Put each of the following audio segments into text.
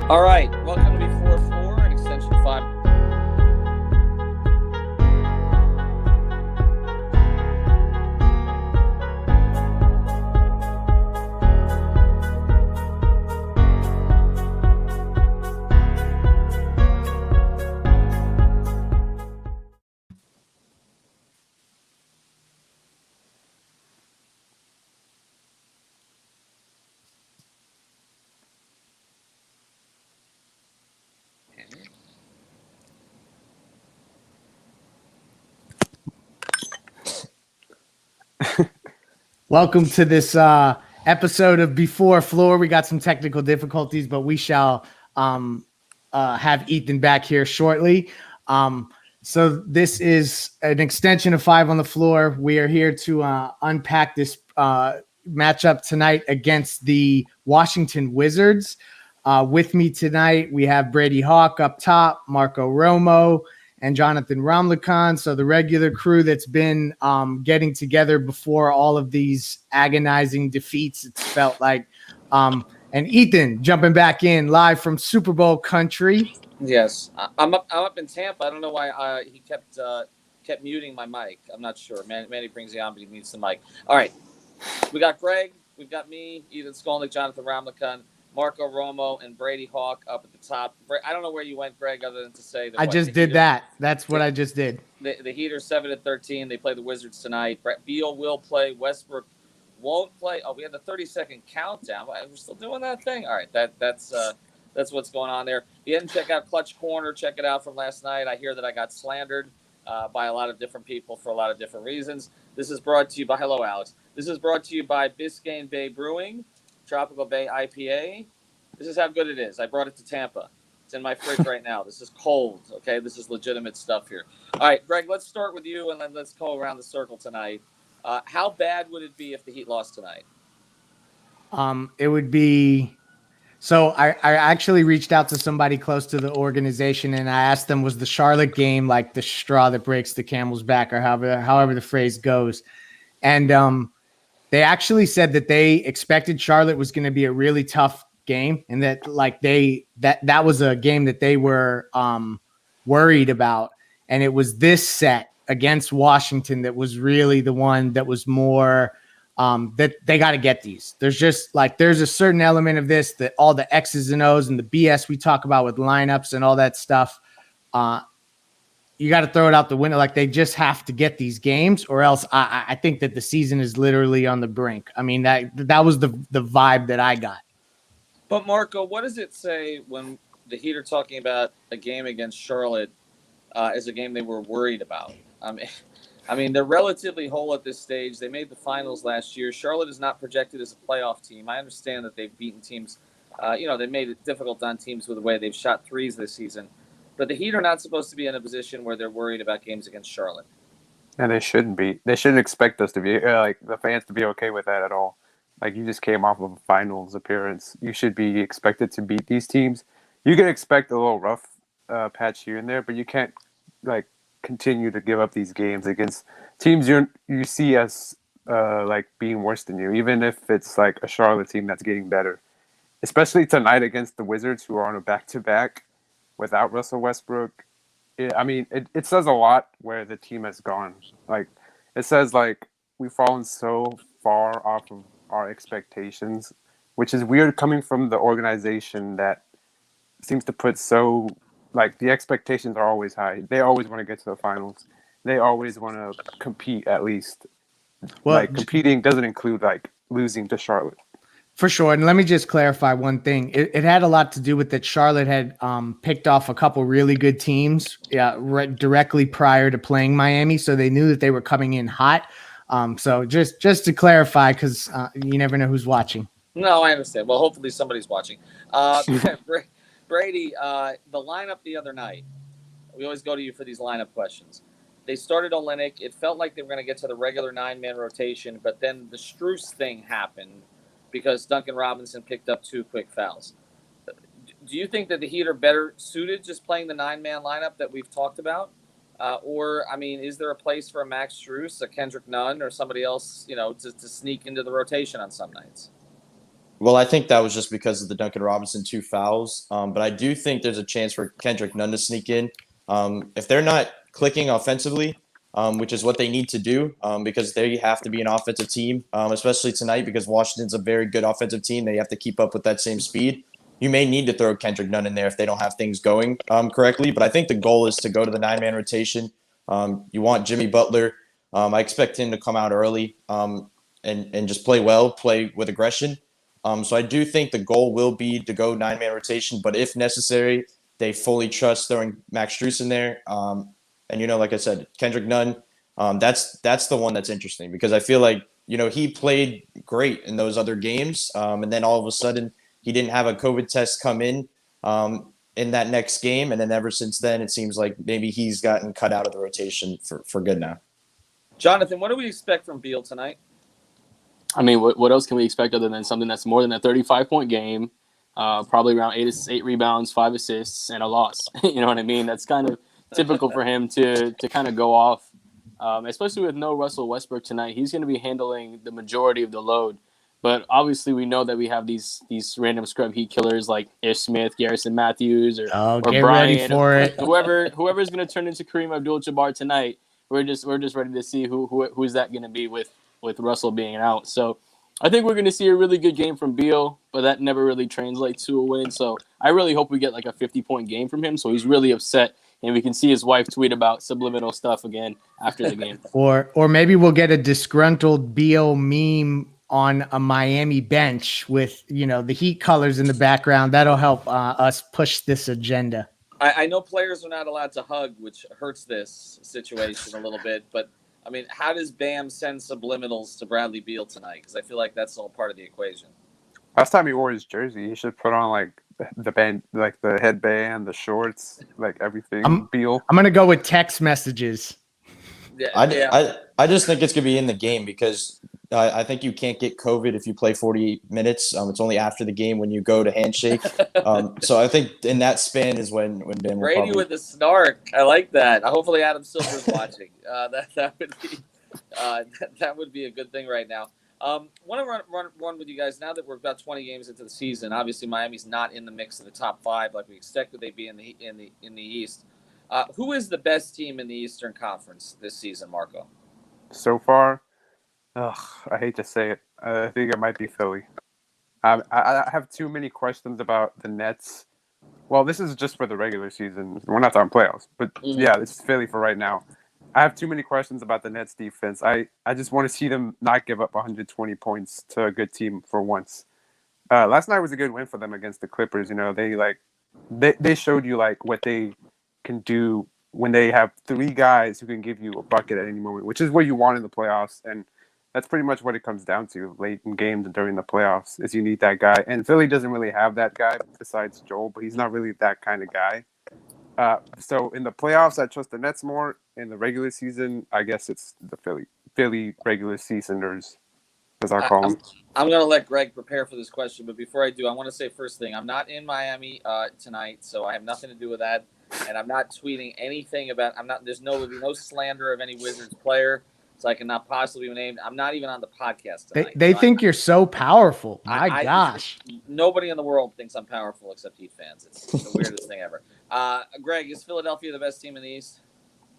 All right, welcome to Before Floor and Extension 5. Welcome to this episode of Before Floor. We got some technical difficulties, but we shall have Ethan back here shortly. So this is an extension of Five on the Floor. We are here to unpack this matchup tonight against the Washington Wizards. With me tonight, we have Brady Hawk up top, Marco Romo, and Jonathan Ramlakan. So the regular crew that's been getting together before all of these agonizing defeats, it's felt like. And Ethan jumping back in live from Super Bowl country. Yes, I'm up in Tampa. I don't know why he kept muting my mic. I'm not sure. Manny brings you on, but he mutes the mic. All right, we got Greg, we've got me, Ethan Skolnick, Jonathan Ramlakan, Marco Romo, and Brady Hawk up at the top. I don't know where you went, Greg, other than to say that I just did that. That's what I just did. The Heat are 7-13. They play the Wizards tonight. Brett Beal will play. Westbrook won't play. Oh, we had the 30-second countdown. We're still doing that thing. All right, that's what's going on there. If you didn't check out Clutch Corner, check it out from last night. I hear that I got slandered by a lot of different people for a lot of different reasons. This is brought to you by hello, Alex. This is brought to you by Biscayne Bay Brewing, Tropical Bay IPA. This is how good it is. I brought it to Tampa. It's in my fridge right now. This is cold, okay? This is legitimate stuff here. All right, Greg, let's start with you, and then let's go around the circle tonight. How bad would it be if the Heat lost tonight? It would be... So I actually reached out to somebody close to the organization, and I asked them, was the Charlotte game like the straw that breaks the camel's back, or however the phrase goes? And they actually said that they expected Charlotte was going to be a really tough game, and that that was a game that they were worried about. And it was this set against Washington that was really the one that was more that they got to get these. There's just there's a certain element of this that all the X's and O's and the BS we talk about with lineups and all that stuff, you got to throw it out the window. Like, they just have to get these games, or else I think that the season is literally on the brink. I mean, that was the vibe that I got. But Marco, what does it say when the Heat are talking about a game against Charlotte as a game they were worried about? I mean, they're relatively whole at this stage. They made the finals last year. Charlotte is not projected as a playoff team. I understand that they've beaten teams. They made it difficult on teams with the way they've shot threes this season. But the Heat are not supposed to be in a position where they're worried about games against Charlotte. And they shouldn't be. They shouldn't expect us to be, the fans to be okay with that at all. Like, you just came off of a finals appearance. You should be expected to beat these teams. You can expect a little rough patch here and there, but you can't, continue to give up these games against teams you see as being worse than you, even if it's like a Charlotte team that's getting better. Especially tonight against the Wizards, who are on a back-to-back without Russell Westbrook. It says a lot where the team has gone. It says we've fallen so far off of our expectations, which is weird coming from the organization that seems to put the expectations are always high. They always want to get to the finals. They always want to compete, at least. Well, competing doesn't include losing to Charlotte. For sure. And let me just clarify one thing. It had a lot to do with that Charlotte had picked off a couple really good teams directly prior to playing Miami. So they knew that they were coming in hot. So just to clarify, because you never know who's watching. No, I understand. Well, hopefully somebody's watching. Brady, the lineup the other night, we always go to you for these lineup questions. They started Olynyk. It felt like they were going to get to the regular 9-man rotation, but then the Strus thing happened because Duncan Robinson picked up 2 quick fouls. Do you think that the Heat are better suited just playing the 9-man lineup that we've talked about? Is there a place for a Max Strus, a Kendrick Nunn, or somebody else, to sneak into the rotation on some nights? Well, I think that was just because of the Duncan Robinson 2 fouls. But I do think there's a chance for Kendrick Nunn to sneak in. If they're not clicking offensively, which is what they need to do, because they have to be an offensive team, especially tonight because Washington's a very good offensive team. They have to keep up with that same speed. You may need to throw Kendrick Nunn in there if they don't have things going correctly. But I think the goal is to go to the 9-man rotation. You want Jimmy Butler. I expect him to come out early and just play well, play with aggression. So I do think the goal will be to go 9-man rotation, but if necessary, they fully trust throwing Max Strus in there. And like I said, Kendrick Nunn, that's the one that's interesting because I feel like he played great in those other games, and then all of a sudden he didn't have a COVID test come in that next game, and then ever since then it seems like maybe he's gotten cut out of the rotation for good now. Jonathan, what do we expect from Beal tonight? I mean, what else can we expect other than something that's more than a 35-point game, probably around 8 rebounds, 5 assists, and a loss? You know what I mean? That's kind of typical for him to kind of go off, especially with no Russell Westbrook tonight. He's going to be handling the majority of the load. But obviously, we know that we have these random scrub heat killers like Ish Smith, Garrison Matthews, or get Brian, ready for it. whoever's going to turn into Kareem Abdul-Jabbar tonight. We're just ready to see who's that going to be with Russell being out. So I think we're going to see a really good game from Beal, but that never really translates to a win. So I really hope we get like a 50-point game from him. So he's really upset, and we can see his wife tweet about subliminal stuff again after the game. Or maybe we'll get a disgruntled Beal meme on a Miami bench with, the Heat colors in the background. That'll help us push this agenda. I know players are not allowed to hug, which hurts this situation a little bit, but I mean, how does Bam send subliminals to Bradley Beal tonight? Because I feel like that's all part of the equation. Last time he wore his jersey, he should put on like the band, like the headband, the shorts, like everything. Beal. I'm gonna go with text messages. Yeah, I just think it's gonna be in the game because I think you can't get COVID if you play 48 minutes. It's only after the game when you go to handshake. So I think in that span is when Ben will Brady probably... with the snark. I like that. Hopefully Adam Silver's watching. That would be a good thing right now. Want to run with you guys now that we're about 20 games into the season. Obviously, Miami's not in the mix of the top 5 like we expected they'd be in the East. Who is the best team in the Eastern Conference this season, Marco? So far, I hate to say it. I think it might be Philly. I have too many questions about the Nets. Well, this is just for the regular season. We're not talking playoffs. But yeah, this is Philly for right now. I have too many questions about the Nets defense. I just want to see them not give up 120 points to a good team for once. Last night was a good win for them against the Clippers. They showed you like what they can do when they have 3 guys who can give you a bucket at any moment, which is what you want in the playoffs. And that's pretty much what it comes down to late in games and during the playoffs is you need that guy. And Philly doesn't really have that guy besides Joel, but he's not really that kind of guy. So in the playoffs, I trust the Nets more. In the regular season, I guess it's the Philly regular seasoners, as I call them. I'm going to let Greg prepare for this question, but before I do, I want to say first thing, I'm not in Miami tonight, so I have nothing to do with that, and I'm not tweeting anything about. There's no slander of any Wizards player, so I cannot possibly be named. I'm not even on the podcast tonight. They think you're so powerful. My gosh. Nobody in the world thinks I'm powerful except Heat fans. It's the weirdest thing ever. Greg, is Philadelphia the best team in the East?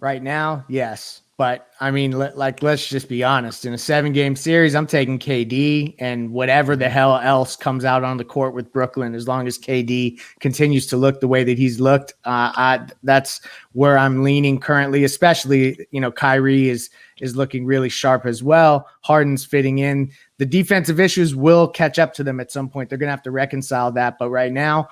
Right now, yes. But, I mean, let's just be honest. In a 7-game series, I'm taking KD and whatever the hell else comes out on the court with Brooklyn, as long as KD continues to look the way that he's looked. That's where I'm leaning currently, especially, Kyrie is looking really sharp as well. Harden's fitting in. The defensive issues will catch up to them at some point. They're going to have to reconcile that. But right now,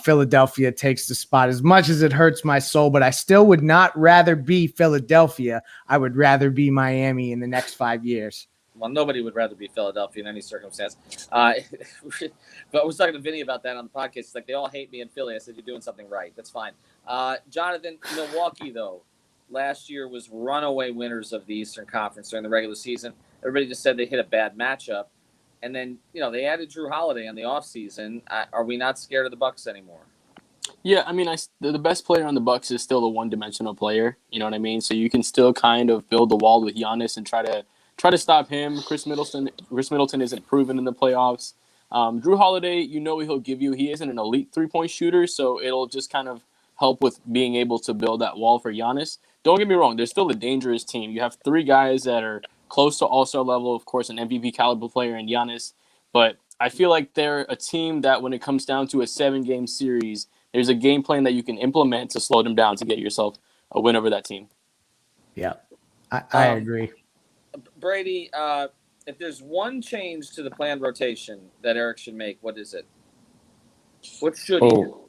Philadelphia takes the spot as much as it hurts my soul. But I still would not rather be Philadelphia. I would rather be Miami in the next 5 years. Well, nobody would rather be Philadelphia in any circumstance. But I was talking to Vinny about that on the podcast. It's like they all hate me in Philly. I said, you're doing something right. That's fine. Jonathan, Milwaukee, though, last year was runaway winners of the Eastern Conference during the regular season. Everybody just said they hit a bad matchup. And then, they added Drew Holiday on the offseason. Are we not scared of the Bucks anymore? Yeah, I mean, the best player on the Bucks is still the one-dimensional player. You know what I mean? So you can still kind of build the wall with Giannis and try to stop him. Chris Middleton isn't proven in the playoffs. Drew Holiday, you know he'll give you. He isn't an elite 3-point shooter, so it'll just kind of help with being able to build that wall for Giannis. Don't get me wrong, they're still a dangerous team. You have 3 guys that are close to all-star level, of course, an MVP caliber player in Giannis, but I feel like they're a team that when it comes down to a 7-game series, there's a game plan that you can implement to slow them down to get yourself a win over that team. Yeah, I agree. Brady, if there's one change to the planned rotation that Eric should make, what is it? What should he do?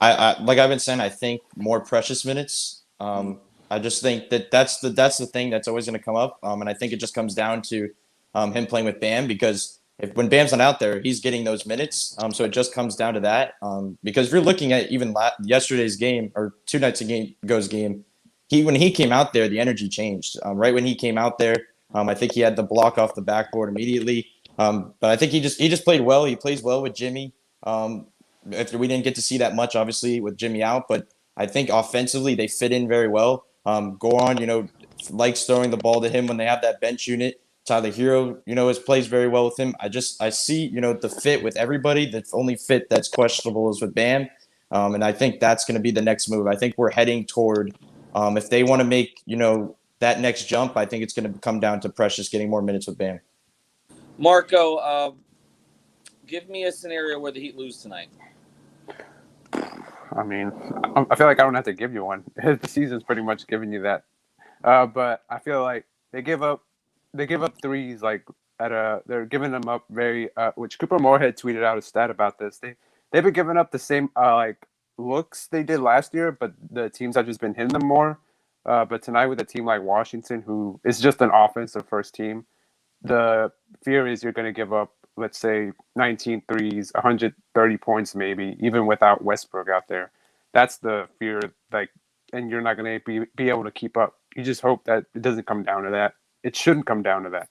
I like I've been saying, I think more Precious minutes. I just think that's the thing that's always going to come up, and I think it just comes down to him playing with Bam, because when Bam's not out there, he's getting those minutes. So it just comes down to that. Because if you're looking at even yesterday's game or 2 nights ago's game, when he came out there, the energy changed. Right when he came out there, I think he had the block off the backboard immediately. But I think he just played well. He plays well with Jimmy. We didn't get to see that much, obviously, with Jimmy out, but I think offensively they fit in very well. Goran, likes throwing the ball to him when they have that bench unit. Tyler Hero, plays very well with him. I see, the fit with everybody. The only fit that's questionable is with Bam. And I think that's going to be the next move. I think we're heading toward, if they want to make, that next jump, I think it's going to come down to Precious getting more minutes with Bam. Marco, give me a scenario where the Heat lose tonight. I mean, I feel like I don't have to give you one. The season's pretty much giving you that. But I feel like they give up threes like they're giving them up very which Cooper Moorhead tweeted out a stat about this. They've been giving up the same looks they did last year, but the teams have just been hitting them more. But tonight with a team like Washington, who is just an offensive first team, the fear is you're going to give up, let's say, 19 threes, 130 points maybe, even without Westbrook out there. That's the fear, and you're not going to be able to keep up. You just hope that it doesn't come down to that. It shouldn't come down to that.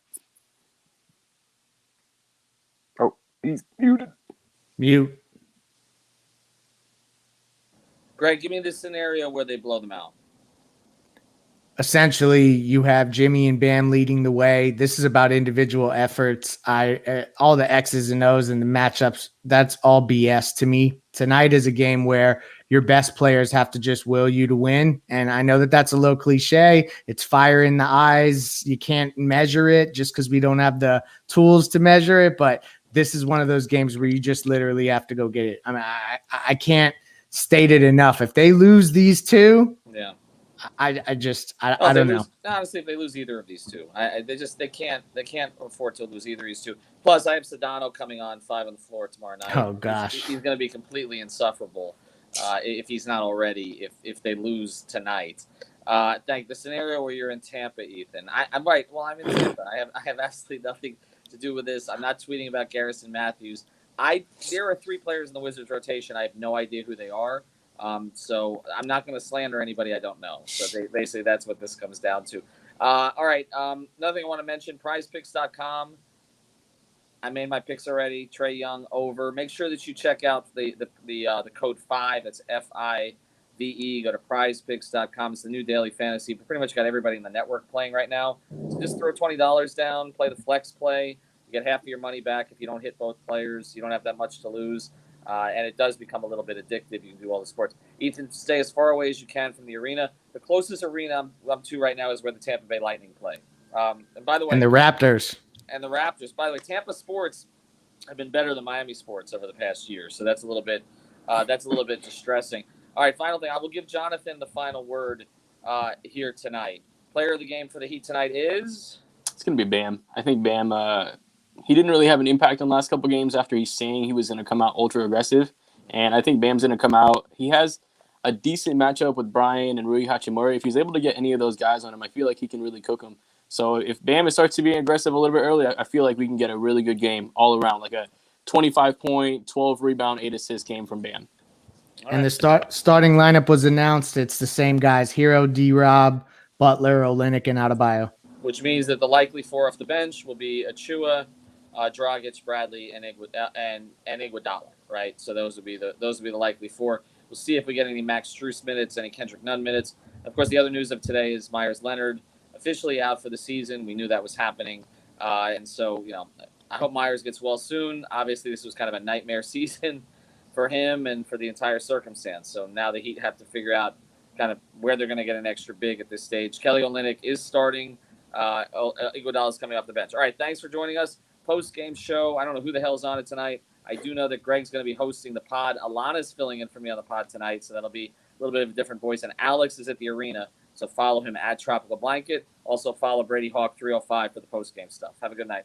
Oh, he's muted. Mute. Greg, give me the scenario where they blow them out. Essentially, you have Jimmy and Bam leading the way. This is about individual efforts. All the X's and O's and the matchups, that's all BS to me. Tonight is a game where your best players have to just will you to win. And I know that that's a little cliche. It's fire in the eyes. You can't measure it just because we don't have the tools to measure it. But this is one of those games where you just literally have to go get it. I mean, I can't state it enough. If they lose these 2, yeah. I don't know. Honestly, if they lose either of these 2, they can't afford to lose either of these 2. Plus, I have Sedano coming on 5 on the floor tomorrow night. Oh gosh, he's going to be completely insufferable if he's not already. If they lose tonight, the scenario where you're in Tampa, Ethan. I'm right. Well, I'm in Tampa. I have absolutely nothing to do with this. I'm not tweeting about Garrison Matthews. There are 3 players in the Wizards rotation. I have no idea who they are. So I'm not going to slander anybody I don't know. So basically that's what this comes down to. All right. Another thing I want to mention, prizepicks.com. I made my picks already. Trae Young over. Make sure that you check out the code 5. That's FIVE. Go to prizepicks.com. It's the new daily fantasy. We pretty much got everybody in the network playing right now. So just throw $20 down, play the flex play. You get half of your money back if you don't hit both players. You don't have that much to lose. And it does become a little bit addictive. You can do all the sports. Ethan, stay as far away as you can from the arena. The closest arena I'm to right now is where the Tampa Bay Lightning play. And by the way, and the Raptors. By the way, Tampa sports have been better than Miami sports over the past year. So that's a little bit distressing. All right, final thing. I will give Jonathan the final word here tonight. Player of the game for the Heat tonight is? It's going to be Bam. I think Bam, he didn't really have an impact on the last couple of games after he's saying he was going to come out ultra aggressive. And I think Bam's going to come out. He has a decent matchup with Brian and Rui Hachimura. If he's able to get any of those guys on him, I feel like he can really cook them. So if Bam starts to be aggressive a little bit early, I feel like we can get a really good game all around, like a 25-point, 12-rebound, 8-assist game from Bam. And the starting lineup was announced. It's the same guys: Hero, D-Rob, Butler, Olynyk, and Adebayo. Which means that the likely 4 off the bench will be Achua, Dragic, Bradley, and Iguodala, right? So those would be the likely 4. We'll see if we get any Max Strus minutes, any Kendrick Nunn minutes. Of course, the other news of today is Myers Leonard officially out for the season. We knew that was happening, and so I hope Myers gets well soon. Obviously, this was kind of a nightmare season for him and for the entire circumstance. So now the Heat have to figure out kind of where they're going to get an extra big at this stage. Kelly Olynyk is starting. Iguodala is coming off the bench. All right, thanks for joining us. Post-game show. I don't know who the hell's on it tonight. I do know that Greg's going to be hosting the pod. Alana's filling in for me on the pod tonight, so that'll be a little bit of a different voice. And Alex is at the arena, so follow him at Tropical Blanket. Also follow Brady Hawk 305 for the post-game stuff. Have a good night.